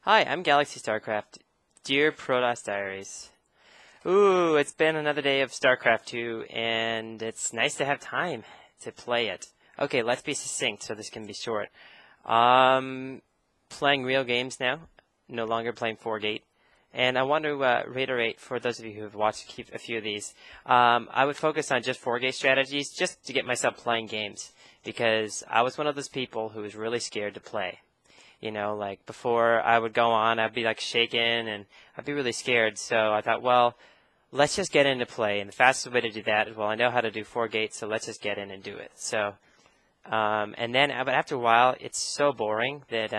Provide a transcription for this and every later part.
Hi, I'm Galaxy StarCraft. Dear Protoss Diaries. Ooh, it's been another day of StarCraft 2, and it's nice to have time to play it. Okay, let's be succinct so this can be short. Playing real games now, no longer playing 4-gate. And I want to reiterate for those of you who have watched a few of these, I would focus on just 4-gate strategies just to get myself playing games, because I was one of those people who was really scared to play. You know, like before I would go on, I'd be like shaking and I'd be really scared. So I thought, well, let's just get into play. And the fastest way to do that is, well, I know how to do 4-gates, so let's just get in and do it. So, and then, but after a while, it's so boring that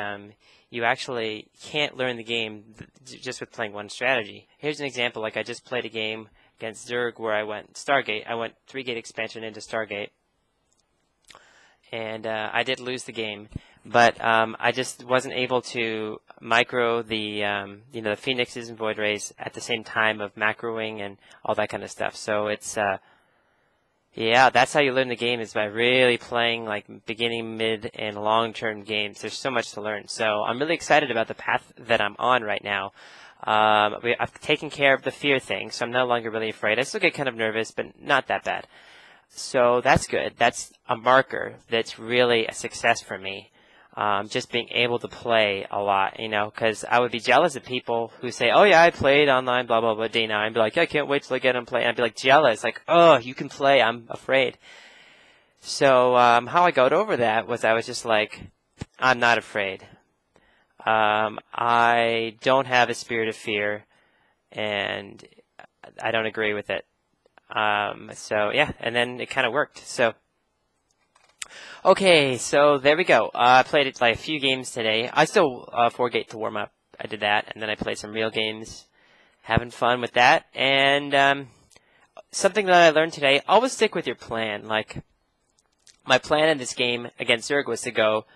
you actually can't learn the game just with playing one strategy. Here's an example. Like I just played a game against Zerg where I went Stargate. I went 3-gate expansion into Stargate. And I did lose the game, but I just wasn't able to micro the the Phoenixes and Void Rays at the same time of macroing and all that kind of stuff. So it's yeah, that's how you learn the game, is by really playing like beginning, mid, and long-term games. There's so much to learn. So I'm really excited about the path that I'm on right now. I've taken care of the fear thing, so I'm no longer really afraid. I still get kind of nervous, but not that bad. So that's good. That's a marker that's really a success for me. Just being able to play a lot, you know, because I would be jealous of people who say, oh yeah, I played online, blah, blah, blah, day 9. I'd be like, I can't wait till I get on play. And I'd be like jealous, like, oh, you can play, I'm afraid. So how I got over that was I was just like, I'm not afraid. I don't have a spirit of fear, and I don't agree with it. So yeah, and then it kind of worked. So, okay, so there we go. I played it like a few games today. I still 4-gate to warm up. I did that, and then I played some real games, having fun with that. And something that I learned today: always stick with your plan. Like my plan in this game against Zerg was to go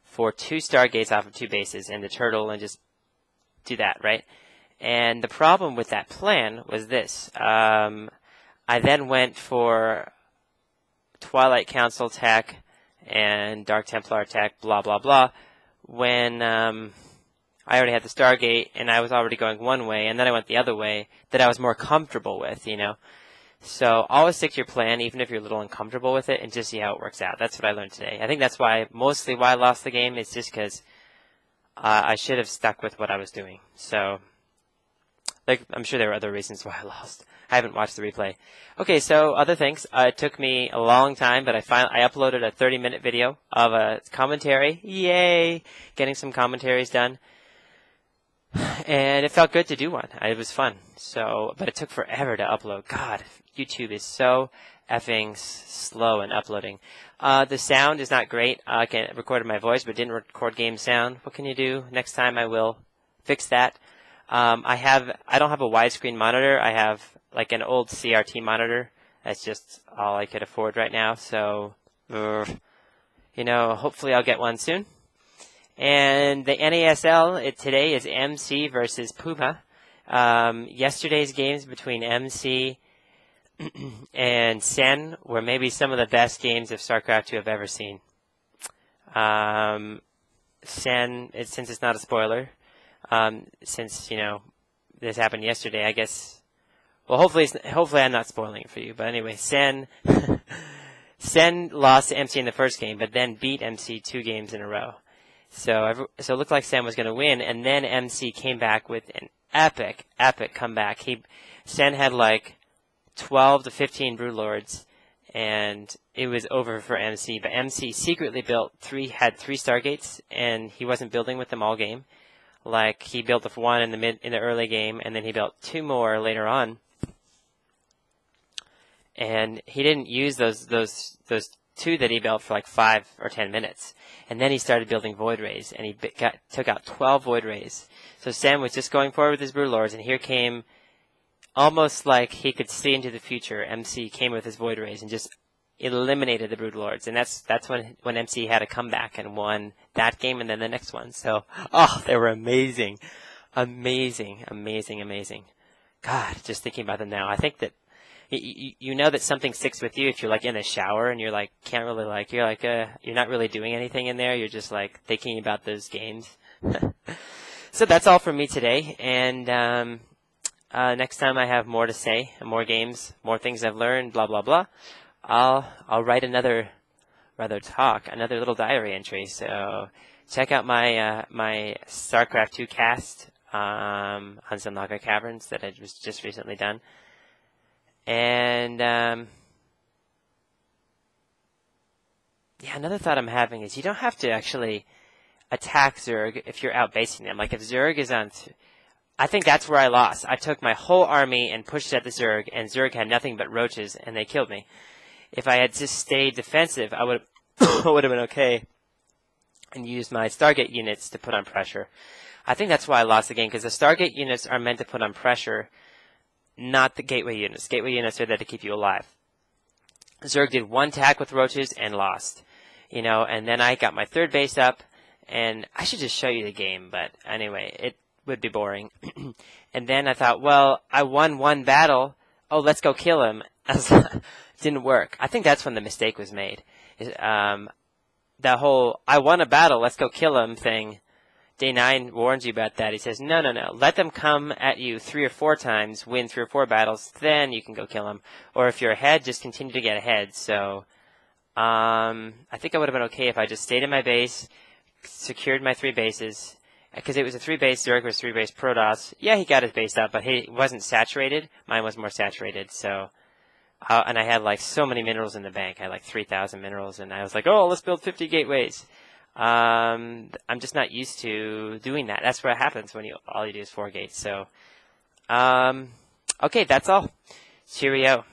for 2 Stargates off of 2 bases and the turtle, and just do that, right? And the problem with that plan was this. I then went for Twilight Council tech and Dark Templar tech, blah, blah, blah, when I already had the Stargate and I was already going one way, and then I went the other way that I was more comfortable with, you know. So always stick to your plan, even if you're a little uncomfortable with it, and just see how it works out. That's what I learned today. I think that's mostly why I lost the game, is just because I should have stuck with what I was doing. So, like, I'm sure there were other reasons why I lost. I haven't watched the replay. Okay, so other things. It took me a long time, but I uploaded a 30-minute video of a commentary. Yay! Getting some commentaries done. And it felt good to do one. It was fun. So, but it took forever to upload. God, YouTube is so effing slow in uploading. The sound is not great. I recorded my voice, but didn't record game sound. What can you do? Next time I will fix that. I don't have a widescreen monitor. I have like an old CRT monitor. That's just all I could afford right now. So, you know, hopefully I'll get one soon. And the NASL today is MC versus Puma. Yesterday's games between MC and Sen were maybe some of the best games of StarCraft 2 I've ever seen. Sen, since it's not a spoiler, since, you know, this happened yesterday, I guess. Well, hopefully I'm not spoiling it for you. But anyway, Sen lost to MC in the first game, but then beat MC 2 games in a row. So it looked like Sen was going to win, and then MC came back with an epic comeback. Sen had like 12 to 15 Broodlords, and it was over for MC. But MC secretly had 3 Stargates, and he wasn't building with them all game. Like he built the one in the early game, and then he built 2 more later on. And he didn't use those 2 that he built for like 5 or 10 minutes. And then he started building Void Rays, and he took out 12 Void Rays. So Sam was just going forward with his Broodlords, and here came, almost like he could see into the future, MC came with his Void Rays and just eliminated the Broodlords. And that's when MC had a comeback and won that game and then the next one. So, oh, they were amazing. Amazing. God, just thinking about them now. I think that you know that something sticks with you if you're like in the shower and you're like can't really like you're not really doing anything in there. You're just like thinking about those games. So that's all from me today, and next time I have more to say, more games, more things I've learned, blah blah blah. I'll write another little diary entry. So check out my my StarCraft 2 cast on Zunlaga Caverns that I was just recently done, and yeah, another thought I'm having is you don't have to actually attack Zerg if you're outbasing them. Like if Zerg is on, I think that's where I lost. I took my whole army and pushed it at the Zerg, and Zerg had nothing but roaches, and they killed me. If I had just stayed defensive, I would would have been okay, and used my Stargate units to put on pressure. I think that's why I lost the game, because the Stargate units are meant to put on pressure, not the Gateway units. Gateway units are there to keep you alive. Zerg did one attack with roaches and lost. You know, and then I got my third base up, and I should just show you the game, but anyway, it would be boring. And then I thought, well, I won one battle. Oh, let's go kill him. Didn't work. I think that's when the mistake was made. The whole, I won a battle, let's go kill him thing. Day 9 warns you about that. He says, no. Let them come at you 3 or 4 times, win 3 or 4 battles, then you can go kill them. Or if you're ahead, just continue to get ahead. So, I think I would have been okay if I just stayed in my base, secured my 3 bases, because it was a 3-base Zerg was 3-base Protoss. Yeah, he got his base up, but he wasn't saturated. Mine was more saturated, so... and I had like so many minerals in the bank. I had like 3,000 minerals, and I was like, oh, let's build 50 gateways. I'm just not used to doing that. That's what happens when all you do is 4 gates. So, okay, that's all. Cheerio.